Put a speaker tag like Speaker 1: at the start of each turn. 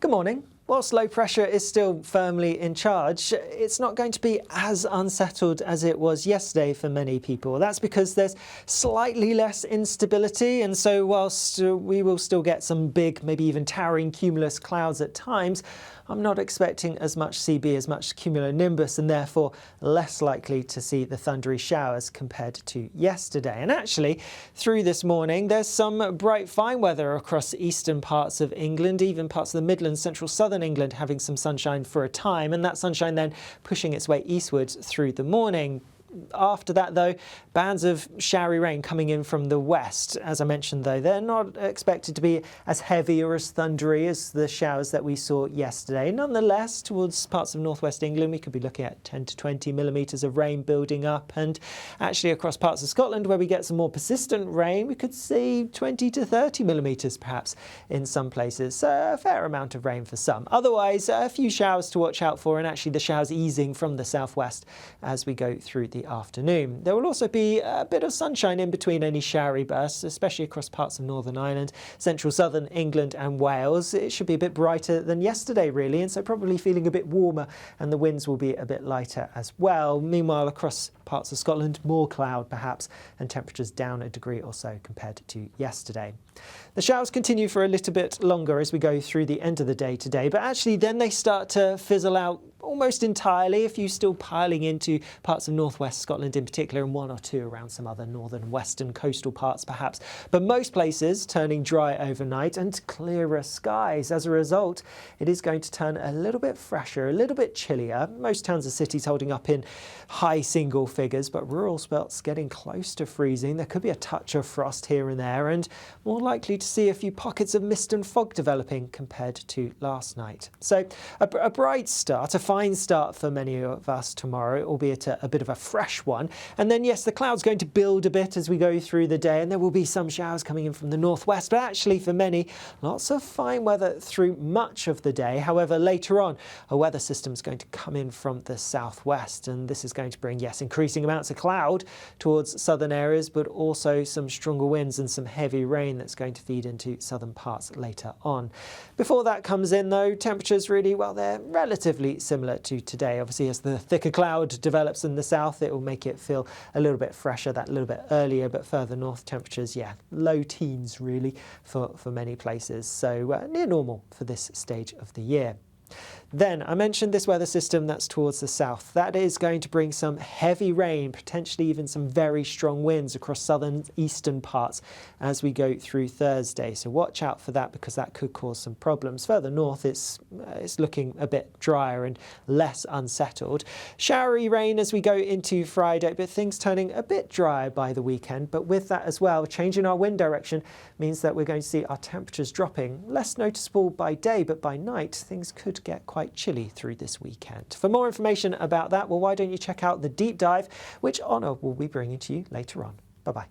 Speaker 1: Good morning. Whilst low pressure is still firmly in charge, it's not going to be as unsettled as it was yesterday for many people. That's because there's slightly less instability, and so whilst we will still get some big, maybe even towering cumulus clouds at times, I'm not expecting as much CB, as much cumulonimbus, and therefore less likely to see the thundery showers compared to yesterday. And actually, through this morning, there's some bright fine weather across eastern parts of England, even parts of the Midlands, central southern England having some sunshine for a time, and that sunshine then pushing its way eastwards through the morning. After that, though, bands of showery rain coming in from the west. As I mentioned, though, they're not expected to be as heavy or as thundery as the showers that we saw yesterday. Nonetheless, towards parts of northwest England, we could be looking at 10 to 20 millimetres of rain building up. And actually across parts of Scotland, where we get some more persistent rain, we could see 20 to 30 millimetres perhaps in some places. So a fair amount of rain for some. Otherwise, a few showers to watch out for, and actually the showers easing from the southwest as we go through the afternoon. There will also be a bit of sunshine in between any showery bursts, especially across parts of Northern Ireland, central southern England and Wales. It should be a bit brighter than yesterday, really, and so probably feeling a bit warmer, and the winds will be a bit lighter as well. Meanwhile, across parts of Scotland, more cloud perhaps, and temperatures down a degree or so compared to yesterday. The showers continue for a little bit longer as we go through the end of the day today, but actually then they start to fizzle out almost entirely, a few still piling into parts of northwest Scotland in particular, and one or two around some other northern western coastal parts perhaps. But most places turning dry overnight and clearer skies. As a result, it is going to turn a little bit fresher, a little bit chillier. Most towns and cities holding up in high single figures, but rural spots getting close to freezing. There could be a touch of frost here and there, and more likely to see a few pockets of mist and fog developing compared to last night. So a bright start, a fine start for many of us tomorrow, albeit a bit of a fresh one. And then yes, the cloud's going to build a bit as we go through the day, and there will be some showers coming in from the northwest, but actually for many, lots of fine weather through much of the day. However, later on, a weather system is going to come in from the southwest, and this is going to bring, yes, increasing amounts of cloud towards southern areas, but also some stronger winds and some heavy rain that's going to feed into southern parts later on. Before that comes in, though, temperatures really, well, they're relatively similar to today. Obviously, as the thicker cloud develops in the south, it will make it feel a little bit fresher that little bit earlier, but further north temperatures, yeah, low teens really for many places. So near normal for this stage of the year. Then I mentioned this weather system that's towards the south. That is going to bring some heavy rain, potentially even some very strong winds across southern eastern parts as we go through Thursday. So watch out for that, because that could cause some problems. Further north, it's looking a bit drier and less unsettled. Showery rain as we go into Friday, but things turning a bit drier by the weekend. But with that as well, changing our wind direction means that we're going to see our temperatures dropping. Less noticeable by day, but by night, things could get quite chilly through this weekend. For more information about that, well, why don't you check out the deep dive, which Honor will be bringing to you later on. Bye-bye.